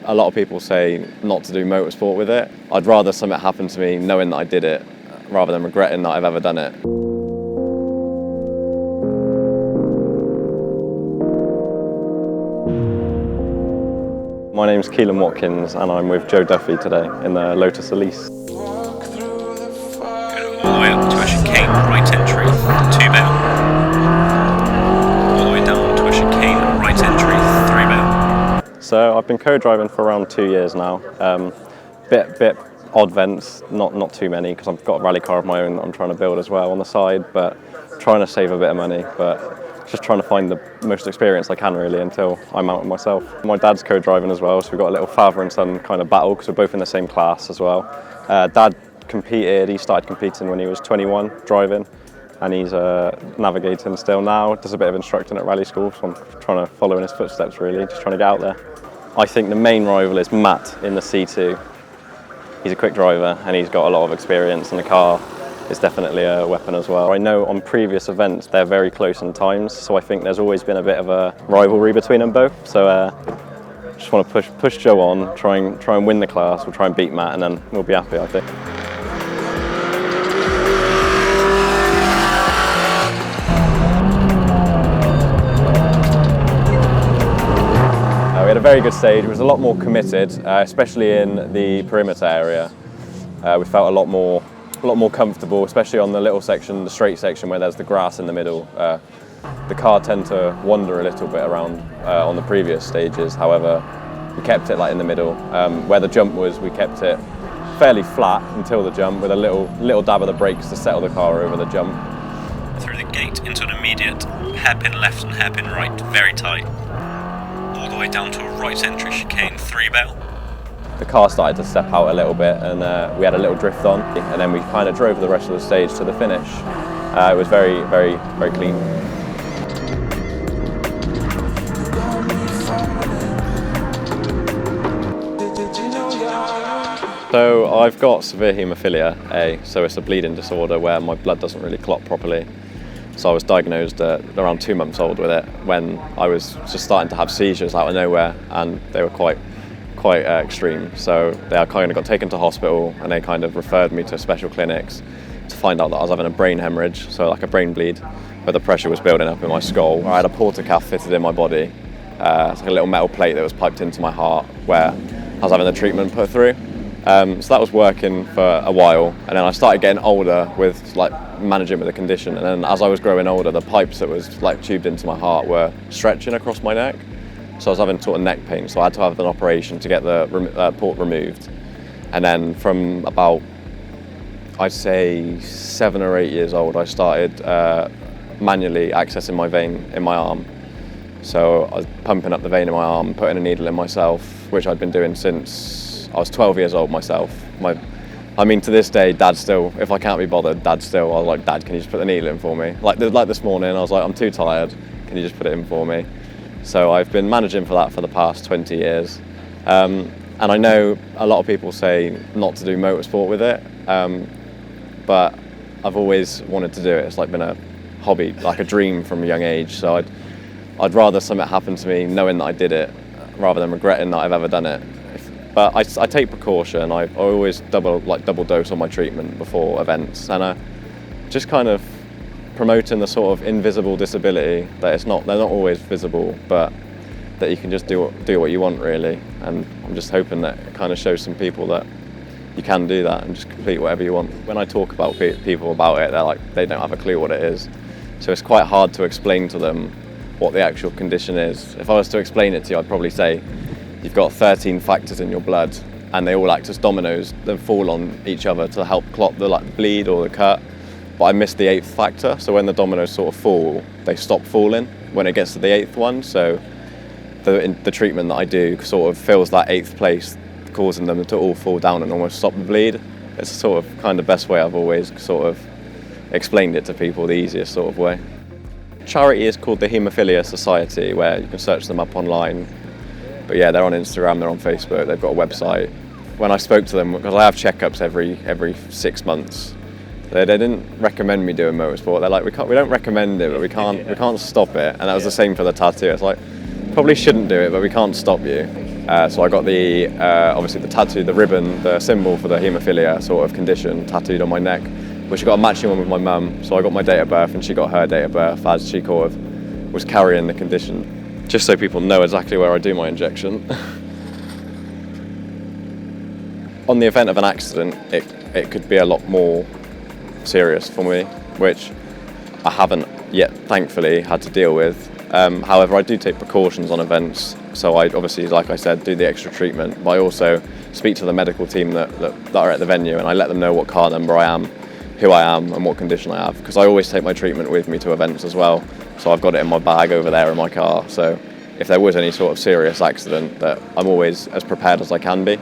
a lot of people say not to do motorsport with it. I'd rather something happen to me knowing that I did it rather than regretting that I've ever done it. My name's Kelan Watkins and I'm with Joe Duffy today in the Lotus Elise. All the way up to a chicane, right entry, 2 bail. All the way down to a chicane, right entry, 3 bail. So I've been co-driving for around 2 years now. Bit odd vents, not too many, because I've got a rally car of my own that I'm trying to build as well on the side, but trying to save a bit of money, but just trying to find the most experience I can really until I'm out with myself. My dad's co-driving as well, so we've got a little father and son kind of battle because we're both in the same class as well. Dad competed, he started competing when he was 21 driving, and he's navigating still now. Does a bit of instructing at rally school, so I'm trying to follow in his footsteps really, just trying to get out there. I think the main rival is Matt in the C2. He's a quick driver and he's got a lot of experience, and the car is definitely a weapon as well. I know on previous events they're very close in times, so I think there's always been a bit of a rivalry between them both. So just want to push Joe on, try and win the class. We'll try and beat Matt, and then we'll be happy, I think. We had a very good stage. It was a lot more committed, especially in the perimeter area. We felt a lot more comfortable, especially on the little section, the straight section where there's the grass in the middle. The car tend to wander a little bit around on the previous stages. However, we kept it like in the middle. Where the jump was, we kept it fairly flat until the jump, with a little dab of the brakes to settle the car over the jump. Through the gate into an immediate hairpin left and hairpin right, very tight. All the way down to a right entry chicane, 3 bail. The car started to step out a little bit, and we had a little drift on, and then we kind of drove the rest of the stage to the finish. It was very, very, very clean. So I've got severe haemophilia A, so it's a bleeding disorder where my blood doesn't really clot properly. So I was diagnosed at around 2 months old with it when I was just starting to have seizures out of nowhere, and they were quite extreme. So they kind of got taken to hospital, and they kind of referred me to special clinics to find out that I was having a brain hemorrhage, so like a brain bleed, where the pressure was building up in my skull. I had a portacath fitted in my body. It's like a little metal plate that was piped into my heart where I was having the treatment put through. So that was working for a while, and then I started getting older with like managing with the condition, and then as I was growing older, the pipes that was like tubed into my heart were stretching across my neck. So I was having sort of neck pain, so I had to have an operation to get the port removed. And then from about, I'd say 7 or 8 years old, I started manually accessing my vein in my arm. So I was pumping up the vein in my arm, putting a needle in myself, which I'd been doing since I was 12 years old myself. I mean, to this day, Dad still, if I can't be bothered, I was like, Dad, can you just put the needle in for me? Like this morning, I was like, I'm too tired, can you just put it in for me? So I've been managing for that for the past 20 years. And I know a lot of people say not to do motorsport with it, but I've always wanted to do it. It's like been a hobby, like a dream from a young age. So I'd rather something happen to me knowing that I did it rather than regretting that I've ever done it. But I take precaution. I always double dose on my treatment before events, and just kind of promoting the sort of invisible disability that they're not always visible, but that you can just do what you want really. And I'm just hoping that it kind of shows some people that you can do that and just complete whatever you want. When I talk about people about it, they're like, they don't have a clue what it is. So it's quite hard to explain to them what the actual condition is. If I was to explain it to you, I'd probably say you've got 13 factors in your blood, and they all act as dominoes that fall on each other to help clot the bleed or the cut. But I missed the 8th factor, so when the dominoes sort of fall, they stop falling when it gets to the 8th one. So the treatment that I do sort of fills that 8th place, causing them to all fall down and almost stop the bleed. It's sort of kind of best way I've always sort of explained it to people, the easiest sort of way. Charity is called the Haemophilia Society, where you can search them up online. But yeah, they're on Instagram, they're on Facebook, they've got a website. When I spoke to them, because I have checkups every 6 months, they didn't recommend me doing motorsport. They're like, we don't recommend it, but we can't stop it. And that was the same for the tattoo. It's like, probably shouldn't do it, but we can't stop you. So I got the obviously the tattoo, the ribbon, the symbol for the haemophilia sort of condition tattooed on my neck, which I got a matching one with my mum. So I got my date of birth and she got her date of birth as she kind of was carrying the condition, just so people know exactly where I do my injection. On the event of an accident, it could be a lot more serious for me, which I haven't yet, thankfully, had to deal with. However, I do take precautions on events, so I obviously, like I said, do the extra treatment, but I also speak to the medical team that are at the venue, and I let them know what car number I am, who I am, and what condition I have, because I always take my treatment with me to events as well, so I've got it in my bag over there in my car, so if there was any sort of serious accident, that I'm always as prepared as I can be.